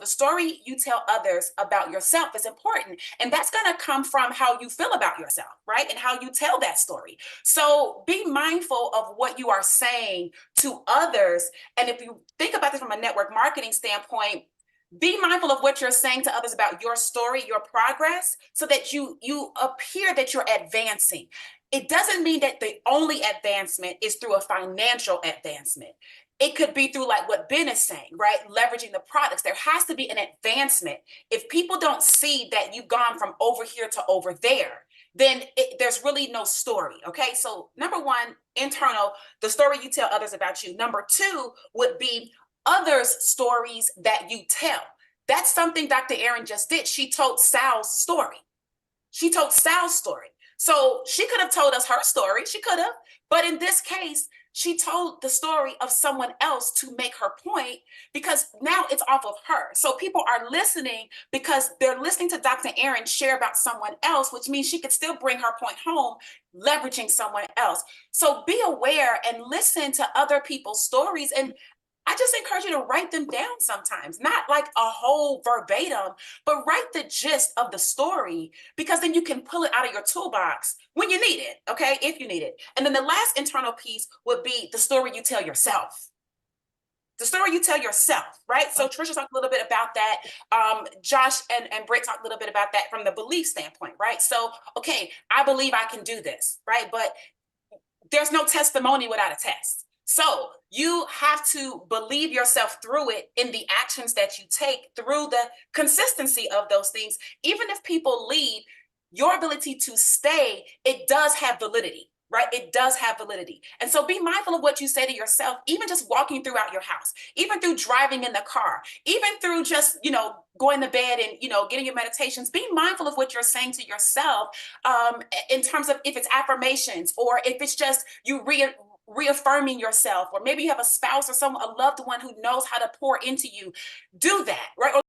the story you tell others about yourself is important. And that's going to come from how you feel about yourself, right? And how you tell that story. So be mindful of what you are saying to others. And if you think about this from a network marketing standpoint, be mindful of what you're saying to others about your story, your progress, so that you appear that you're advancing. It doesn't mean that the only advancement is through a financial advancement. It could be through like what Ben is saying, right? Leveraging the products. There has to be an advancement. If people don't see that you've gone from over here to over there, then there's really no story, okay? So number one, internal, the story you tell others about you. Number two would be others' stories that you tell. That's something Dr. Erin just did. She told Sal's story. She told Sal's story. So she could have told us her story. She could have. But in this case, she told the story of someone else to make her point, because now it's off of her. So people are listening because they're listening to Dr. Erin share about someone else, which means she could still bring her point home, leveraging someone else. So be aware and listen to other people's stories. And I just encourage you to write them down sometimes, not like a whole verbatim, but write the gist of the story, because then you can pull it out of your toolbox when you need it, okay, if you need it. And then the last internal piece would be the story you tell yourself. The story you tell yourself, right? So Trisha talked a little bit about that. Josh and Britt talked a little bit about that from the belief standpoint, right? So, okay, I believe I can do this, right? But there's no testimony without a test. So you have to believe yourself through it in the actions that you take, through the consistency of those things. Even if people leave, your ability to stay, it does have validity, right? It does have validity. And so be mindful of what you say to yourself, even just walking throughout your house, even through driving in the car, even through just, going to bed and, getting your meditations. Be mindful of what you're saying to yourself in terms of if it's affirmations or if it's just you reaffirming yourself, or maybe you have a spouse or a loved one who knows how to pour into you. Do that, right?